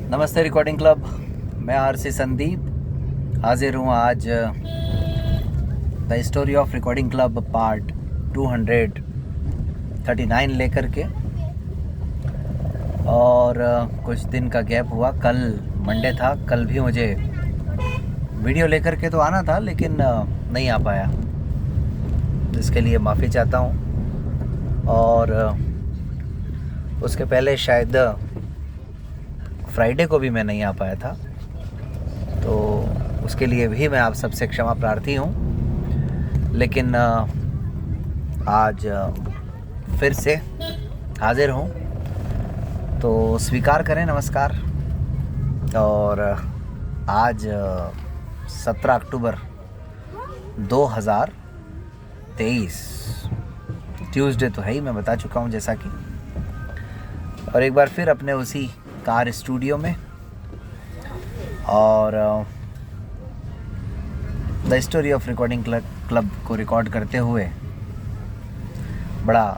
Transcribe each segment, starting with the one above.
नमस्ते recording club, मैं RC Sandeep हाजिर हूँ आज the story of recording club part 239 लेकर के। और कुछ दिन का गैप हुआ, कल मंडे था, कल भी मुझे वीडियो लेकर के तो आना था लेकिन नहीं आ पाया, इसके लिए माफ़ी चाहता हूँ। और उसके पहले शायद फ्राइडे को भी मैं नहीं आ पाया था, तो उसके लिए भी मैं आप सबसे क्षमा प्रार्थी हूँ। लेकिन आज फिर से हाजिर हूँ, तो स्वीकार करें नमस्कार। और आज 17 अक्टूबर 2023 ट्यूसडे तो है ही, मैं बता चुका हूँ जैसा कि। और एक बार फिर अपने उसी कार स्टूडियो में और the story of recording club को रिकॉर्ड करते हुए बड़ा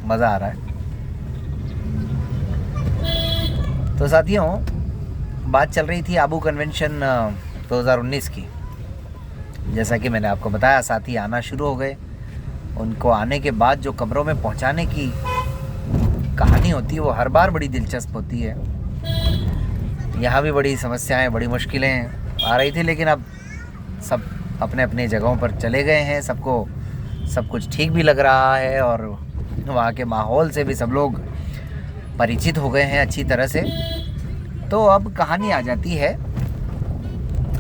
मज़ा आ रहा है। तो साथियों, बात चल रही थी आबू कन्वेंशन 2019 की। जैसा कि मैंने आपको बताया, साथी आना शुरू हो गए। उनको आने के बाद जो कब्रों में पहुंचाने की कहानी होती है वो हर बार बड़ी दिलचस्प होती है। यहाँ भी बड़ी समस्याएं, बड़ी मुश्किलें आ रही थी, लेकिन अब सब अपने अपने जगहों पर चले गए हैं। सबको सब कुछ ठीक भी लग रहा है और वहाँ के माहौल से भी सब लोग परिचित हो गए हैं अच्छी तरह से। तो अब कहानी आ जाती है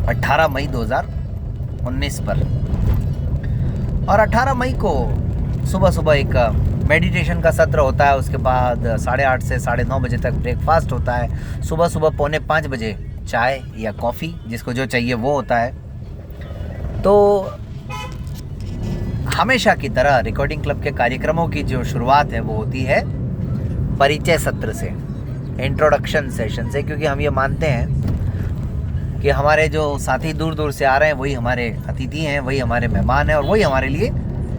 18 मई 2019 पर। और 18 मई को सुबह सुबह एक मेडिटेशन का सत्र होता है। उसके बाद 8:30 से 9:30 बजे तक ब्रेकफास्ट होता है। सुबह सुबह 4:45 बजे चाय या कॉफ़ी, जिसको जो चाहिए वो होता है। तो हमेशा की तरह रिकॉर्डिंग क्लब के कार्यक्रमों की जो शुरुआत है वो होती है परिचय सत्र से, इंट्रोडक्शन सेशन से, क्योंकि हम ये मानते हैं कि हमारे जो साथी दूर दूर से आ रहे हैं वही हमारे अतिथि हैं, वही हमारे मेहमान हैं और वही हमारे लिए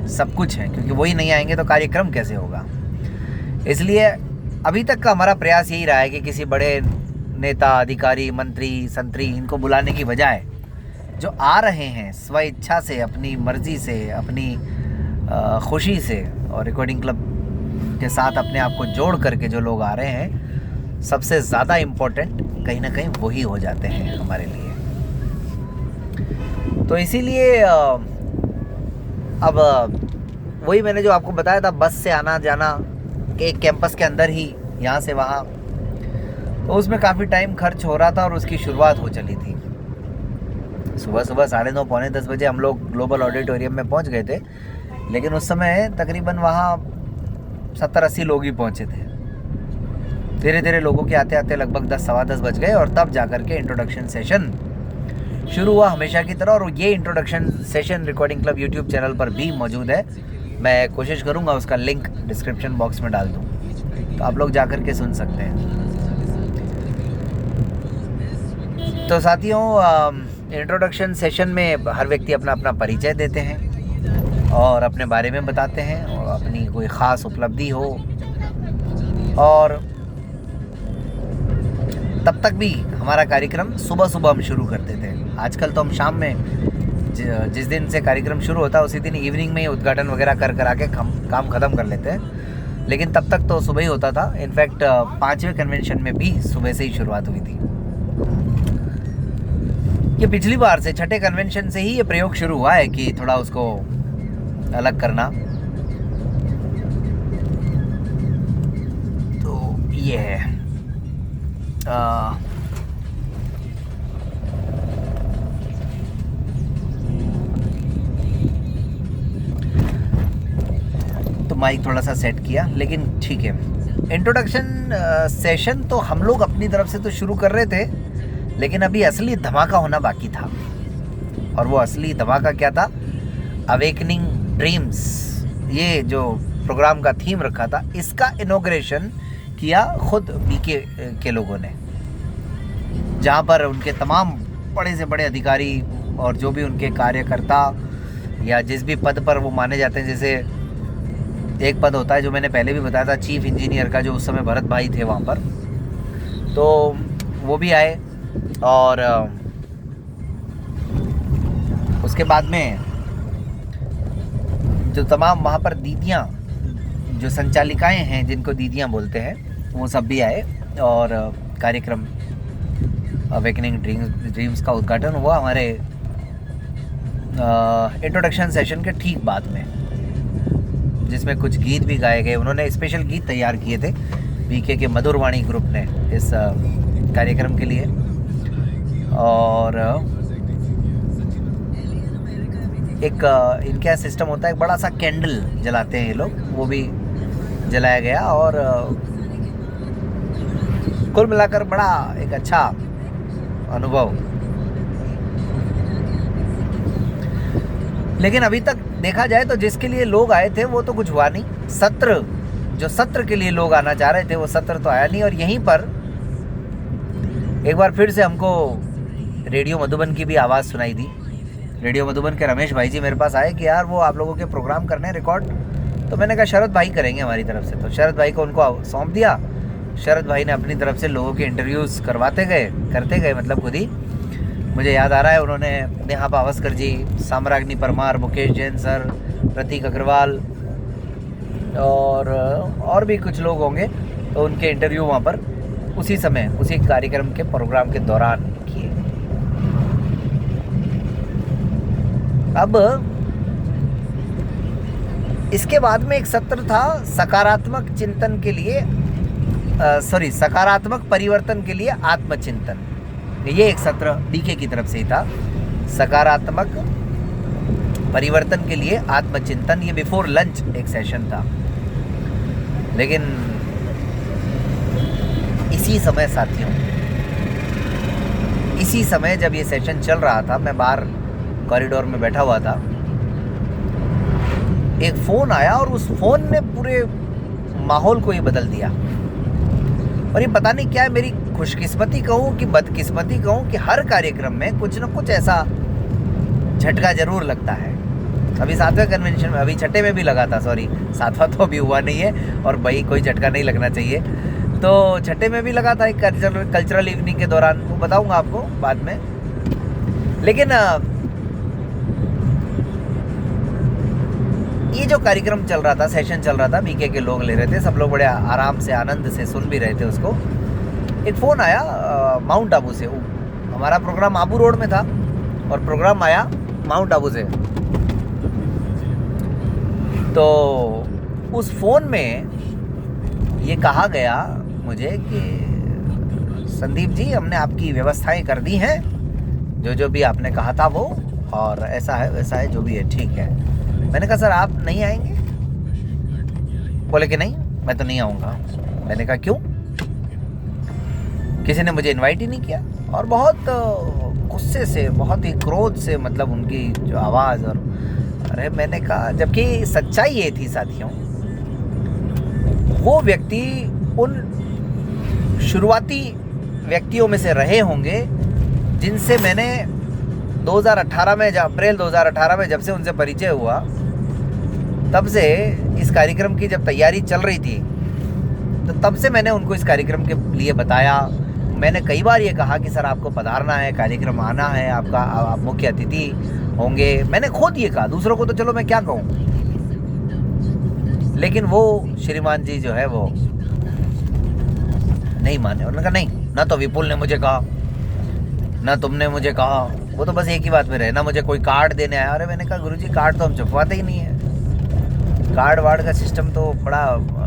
सब कुछ है, क्योंकि वही नहीं आएंगे तो कार्यक्रम कैसे होगा। इसलिए अभी तक का हमारा प्रयास यही रहा है कि किसी बड़े नेता, अधिकारी, मंत्री, संतरी इनको बुलाने की बजाय जो आ रहे हैं स्व इच्छा से, अपनी मर्जी से, अपनी खुशी से और रिकॉर्डिंग क्लब के साथ अपने आप को जोड़ करके जो लोग आ रहे हैं, सबसे ज़्यादा इम्पोर्टेंट कहीं ना कहीं वही हो जाते हैं हमारे लिए। तो इसीलिए अब वही मैंने जो आपको बताया था, बस से आना जाना के एक कैंपस के अंदर ही, यहाँ से वहाँ, तो उसमें काफ़ी टाइम खर्च हो रहा था और उसकी शुरुआत हो चली थी। सुबह सुबह 9:30 पौने 10 बजे हम लोग ग्लोबल ऑडिटोरियम में पहुँच गए थे, लेकिन उस समय तकरीबन वहाँ 70-80 लोग ही पहुँचे थे। धीरे धीरे लोगों के आते आते लगभग 10 सवा 10 बज गए और तब जाकर के इंट्रोडक्शन सेशन शुरू हुआ हमेशा की तरह। और ये introduction session recording club YouTube channel पर भी मौजूद है। मैं कोशिश करूँगा उसका लिंक डिस्क्रिप्शन बॉक्स में डाल दूँ, तो आप लोग जाकर के सुन सकते हैं। तो साथियों, इंट्रोडक्शन सेशन में हर व्यक्ति अपना अपना परिचय देते हैं और अपने बारे में बताते हैं और अपनी कोई ख़ास उपलब्धि हो। और तब तक भी हमारा कार्यक्रम सुबह सुबह हम शुरू करते थे। आजकल तो हम शाम में, जिस दिन से कार्यक्रम शुरू होता है उसी दिन इवनिंग में ही उद्घाटन वगैरह कर आके काम ख़त्म कर लेते हैं, लेकिन तब तक तो सुबह ही होता था। इनफैक्ट 5वें कन्वेंशन में भी सुबह से ही शुरुआत हुई थी। ये पिछली बार से, 6ठे कन्वेंशन से ही ये प्रयोग शुरू हुआ है कि थोड़ा उसको अलग करना। तो ये है तो माइक थोड़ा सा सेट किया, लेकिन ठीक है। इंट्रोडक्शन सेशन तो हम लोग अपनी तरफ से तो शुरू कर रहे थे, लेकिन अभी असली धमाका होना बाकी था। और वो असली धमाका क्या था? अवेकनिंग ड्रीम्स, ये जो प्रोग्राम का थीम रखा था, इसका इनॉग्रेशन किया खुद बीके के लोगों ने, जहाँ पर उनके तमाम बड़े से बड़े अधिकारी और जो भी उनके कार्यकर्ता या जिस भी पद पर वो माने जाते हैं, जैसे एक पद होता है जो मैंने पहले भी बताया था, चीफ इंजीनियर का, जो उस समय भरत भाई थे वहाँ पर, तो वो भी आए। और उसके बाद में जो तमाम वहाँ पर दीदियाँ, जो संचालिकाएं हैं जिनको दीदियाँ बोलते हैं, वो सब भी आए और कार्यक्रम अवेकनिंग ड्रीम्स का उद्घाटन हुआ हमारे इंट्रोडक्शन सेशन के ठीक बाद में, जिसमें कुछ गीत भी गाए गए। उन्होंने स्पेशल गीत तैयार किए थे पीके के मधुरवाणी ग्रुप ने इस कार्यक्रम के लिए। और एक इनके यहाँ सिस्टम होता है, एक बड़ा सा कैंडल जलाते हैं ये लोग, वो भी जलाया गया। और कुल मिलाकर बड़ा एक अच्छा अनुभव। लेकिन अभी तक देखा जाए तो जिसके लिए लोग आए थे वो तो कुछ हुआ नहीं। जो सत्र के लिए लोग आना चाह रहे थे वो सत्र तो आया नहीं। और यहीं पर एक बार फिर से हमको रेडियो मधुबन की भी आवाज़ सुनाई दी। रेडियो मधुबन के रमेश भाई जी मेरे पास आए कि यार वो आप लोगों के प्रोग्राम करने हैं रिकॉर्ड। तो मैंने कहा शरद भाई करेंगे हमारी तरफ से। तो शरद भाई को उनको सौंप दिया। शरद भाई ने अपनी तरफ से लोगों के इंटरव्यूज़ करते गए, मतलब खुद ही। मुझे याद आ रहा है उन्होंने नेहा पावस्कर जी, साम्राज्ञी परमार, मुकेश जैन सर, प्रतीक अग्रवाल और भी कुछ लोग होंगे, तो उनके इंटरव्यू वहाँ पर उसी समय उसी कार्यक्रम के प्रोग्राम के दौरान किए। अब इसके बाद में एक सत्र था सकारात्मक चिंतन के लिए, सकारात्मक परिवर्तन के लिए आत्मचिंतन। ये एक सत्र डीके की तरफ से ही था, सकारात्मक परिवर्तन के लिए आत्मचिंतन। ये बिफोर लंच एक सेशन था। लेकिन इसी समय साथियों, इसी समय जब ये सेशन चल रहा था, मैं बाहर कॉरिडोर में बैठा हुआ था, एक फ़ोन आया और उस फ़ोन ने पूरे माहौल को ये बदल दिया। और ये पता नहीं क्या है, मेरी खुशकिस्मती कहूँ कि बदकिस्मती कहूँ कि हर कार्यक्रम में कुछ न कुछ ऐसा झटका जरूर लगता है। अभी 7वें कन्वेंशन में, अभी 6ठे में भी लगा था, सॉरी 7वां तो अभी हुआ नहीं है और भाई कोई झटका नहीं लगना चाहिए। तो 6ठे में भी लगा था एक कल्चरल इवनिंग के दौरान, वो बताऊँगा आपको बाद में। लेकिन ये जो कार्यक्रम चल रहा था, सेशन चल रहा था, बीके के लोग ले रहे थे, सब लोग बड़े आराम से आनंद से सुन भी रहे थे उसको। एक फ़ोन आया माउंट आबू से। हमारा प्रोग्राम आबू रोड में था और प्रोग्राम आया माउंट आबू से। तो उस फ़ोन में ये कहा गया मुझे कि संदीप जी, हमने आपकी व्यवस्थाएं कर दी हैं, जो भी आपने कहा था वो, और ऐसा है वैसा है, जो भी है ठीक है। मैंने कहा सर आप नहीं आएंगे? बोले कि नहीं मैं तो नहीं आऊँगा। मैंने कहा क्यों? किसी ने मुझे इनवाइट ही नहीं किया। और बहुत गुस्से से, बहुत ही क्रोध से, मतलब उनकी जो आवाज़। और अरे मैंने कहा, जबकि सच्चाई ये थी साथियों, वो व्यक्ति उन शुरुआती व्यक्तियों में से रहे होंगे जिनसे मैंने 2018 में, अप्रैल 2018 में जब से उनसे परिचय हुआ, तब से इस कार्यक्रम की जब तैयारी चल रही थी, तो तब से मैंने उनको इस कार्यक्रम के लिए बताया। मैंने कई बार ये कहा कि सर आपको पधारना है, कार्यक्रम आना है, आप मुख्य अतिथि होंगे। मैंने खुद ये कहा, दूसरों को तो चलो मैं क्या कहूँ। लेकिन वो श्रीमान जी जो है वो नहीं माने। उन्होंने कहा नहीं, ना तो विपुल ने मुझे कहा, ना तुमने मुझे कहा। वो तो बस एक ही बात में रहे, ना मुझे कोई कार्ड देने आया। अरे मैंने कहा गुरुजी कार्ड तो हम छपवाते ही नहीं है, कार्ड वार्ड का सिस्टम तो बड़ा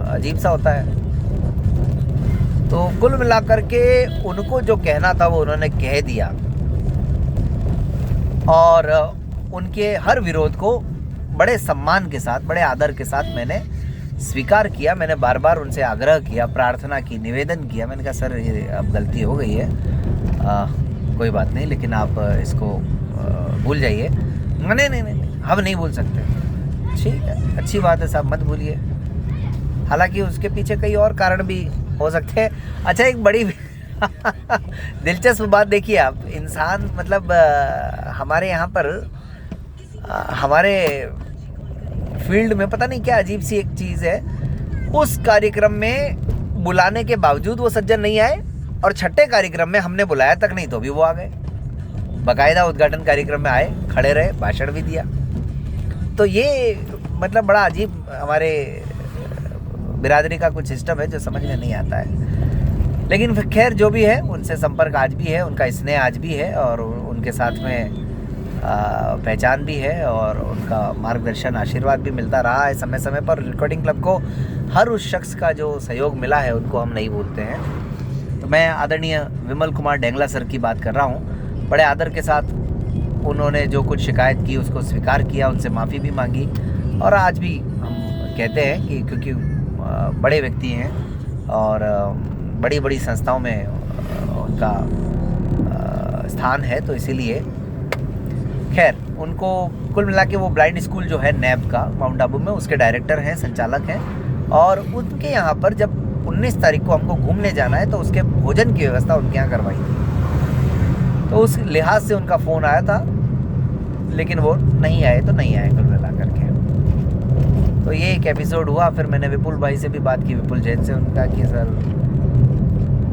अजीब सा होता है। तो कुल मिलाकर के उनको जो कहना था वो उन्होंने कह दिया। और उनके हर विरोध को बड़े सम्मान के साथ, बड़े आदर के साथ मैंने स्वीकार किया। मैंने बार बार उनसे आग्रह किया, प्रार्थना की, निवेदन किया। मैंने कहा सर ये अब गलती हो गई है, कोई बात नहीं, लेकिन आप इसको भूल जाइए। नहीं हम नहीं भूल सकते। ठीक है, अच्छी बात है साहब, मत भूलिए। हालांकि उसके पीछे कई और कारण भी हो सकते हैं। अच्छा, एक बड़ी दिलचस्प बात देखिए आप, इंसान मतलब हमारे यहाँ पर हमारे फील्ड में पता नहीं क्या अजीब सी एक चीज़ है, उस कार्यक्रम में बुलाने के बावजूद वो सज्जन नहीं आए, और छठे कार्यक्रम में हमने बुलाया तक नहीं तो भी वो आ गए। बाकायदा उद्घाटन कार्यक्रम में आए, खड़े रहे, भाषण भी दिया। तो ये मतलब बड़ा अजीब हमारे बिरादरी का कुछ सिस्टम है जो समझ में नहीं आता है। लेकिन खैर जो भी है, उनसे संपर्क आज भी है, उनका स्नेह आज भी है, और उनके साथ में पहचान भी है, और उनका मार्गदर्शन आशीर्वाद भी मिलता रहा है समय समय पर। रिकॉर्डिंग क्लब को हर उस शख्स का जो सहयोग मिला है उनको हम नहीं भूलते हैं। तो मैं आदरणीय विमल कुमार डेंगला सर की बात कर रहा हूँ। बड़े आदर के साथ उन्होंने जो कुछ शिकायत की उसको स्वीकार किया, उनसे माफ़ी भी मांगी, और आज भी हम कहते हैं कि क्योंकि बड़े व्यक्ति हैं और बड़ी बड़ी संस्थाओं में उनका स्थान है, तो इसीलिए खैर उनको कुल मिला के वो ब्लाइंड स्कूल जो है नैब का माउंट आबू में, उसके डायरेक्टर हैं, संचालक हैं। और उनके यहाँ पर जब 19 तारीख को हमको घूमने जाना है तो उसके भोजन की व्यवस्था उनके यहाँ करवाई थी। तो उस लिहाज से उनका फ़ोन आया था, लेकिन वो नहीं आए, तो नहीं आए कुल मिला करके। तो ये एक एपिसोड हुआ। फिर मैंने विपुल भाई से भी बात की, विपुल जैन से, उनका कि सर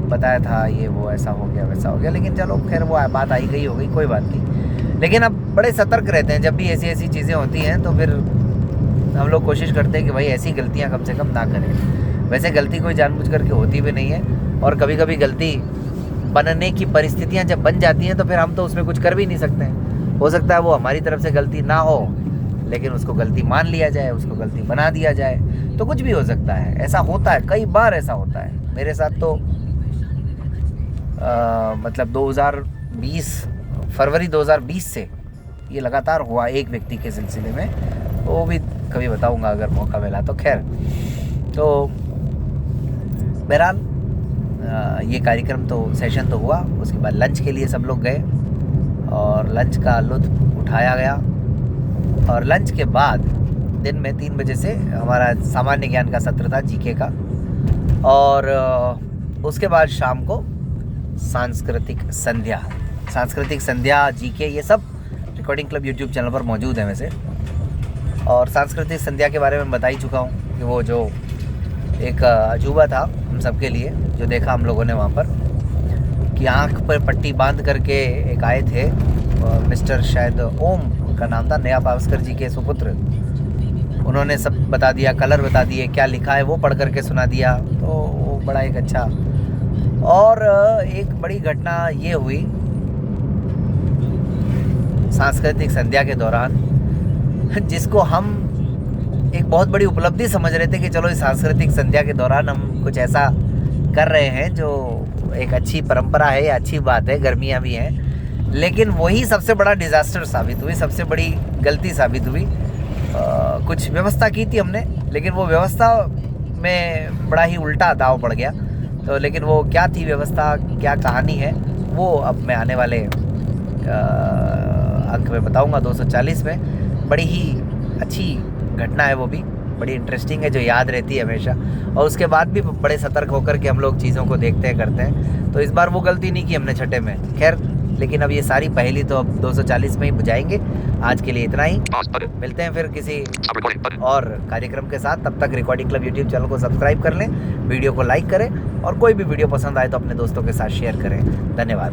बताया था ये वो ऐसा हो गया वैसा हो गया, लेकिन चलो खैर वो बात आई गई हो गई, कोई बात नहीं। लेकिन अब बड़े सतर्क रहते हैं जब भी ऐसी ऐसी चीज़ें होती हैं, तो फिर हम लोग कोशिश करते हैं कि भाई ऐसी गलतियां कम से कम ना करें। वैसे गलती कोई जानबूझ करके होती भी नहीं है, और कभी कभी गलती बनने की परिस्थितियां जब बन जाती हैं तो फिर हम तो उसमें कुछ कर भी नहीं सकते हैं। हो सकता है वो हमारी तरफ से गलती ना हो, लेकिन उसको गलती मान लिया जाए, उसको गलती बना दिया जाए, तो कुछ भी हो सकता है। ऐसा होता है, कई बार ऐसा होता है। मेरे साथ तो मतलब 2020 फरवरी 2020 से ये लगातार हुआ एक व्यक्ति के सिलसिले में, वो भी कभी बताऊंगा अगर मौका मिला तो। खैर तो बहरहाल ये कार्यक्रम तो सेशन तो हुआ, उसके बाद लंच के लिए सब लोग गए और लंच का लुत्फ़ उठाया गया। और लंच के बाद दिन में 3 बजे से हमारा सामान्य ज्ञान का सत्र था, जीके का, और उसके बाद शाम को सांस्कृतिक संध्या जीके, ये सब रिकॉर्डिंग क्लब यूट्यूब चैनल पर मौजूद है वैसे। और सांस्कृतिक संध्या के बारे में बता ही चुका हूँ कि वो जो एक अजूबा था हम सबके लिए, जो देखा हम लोगों ने वहाँ पर, कि आँख पर पट्टी बांध करके एक आए थे, मिस्टर शायद ओम उनका नाम था, नया पावस्कर जी के सुपुत्र। उन्होंने सब बता दिया, कलर बता दिए, क्या लिखा है वो पढ़ करके सुना दिया। तो वो बड़ा एक अच्छा। और एक बड़ी घटना ये हुई सांस्कृतिक संध्या के दौरान, जिसको हम एक बहुत बड़ी उपलब्धि समझ रहे थे कि चलो इस सांस्कृतिक संध्या के दौरान हम कुछ ऐसा कर रहे हैं जो एक अच्छी परंपरा है या अच्छी बात है, गर्मियाँ भी हैं। लेकिन वही सबसे बड़ा डिज़ास्टर साबित हुई, सबसे बड़ी गलती साबित हुई। कुछ व्यवस्था की थी हमने, लेकिन वो व्यवस्था में बड़ा ही उल्टा दाव पड़ गया। तो लेकिन वो क्या थी व्यवस्था, क्या कहानी है, वो अब मैं आने वाले अंक में बताऊंगा, 240 में। बड़ी ही अच्छी घटना है, वो भी बड़ी इंटरेस्टिंग है, जो याद रहती है हमेशा। और उसके बाद भी बड़े सतर्क होकर के हम लोग चीज़ों को देखते हैं, करते हैं। तो इस बार वो गलती नहीं की हमने छठे में, खैर। लेकिन अब ये सारी पहेली तो अब 240 में ही बुझाएंगे। आज के लिए इतना ही, मिलते हैं फिर किसी और कार्यक्रम के साथ। तब तक रिकॉर्डिंग क्लब यूट्यूब चैनल को सब्सक्राइब कर लें, वीडियो को लाइक करें, और कोई भी वीडियो पसंद आए तो अपने दोस्तों के साथ शेयर करें। धन्यवाद।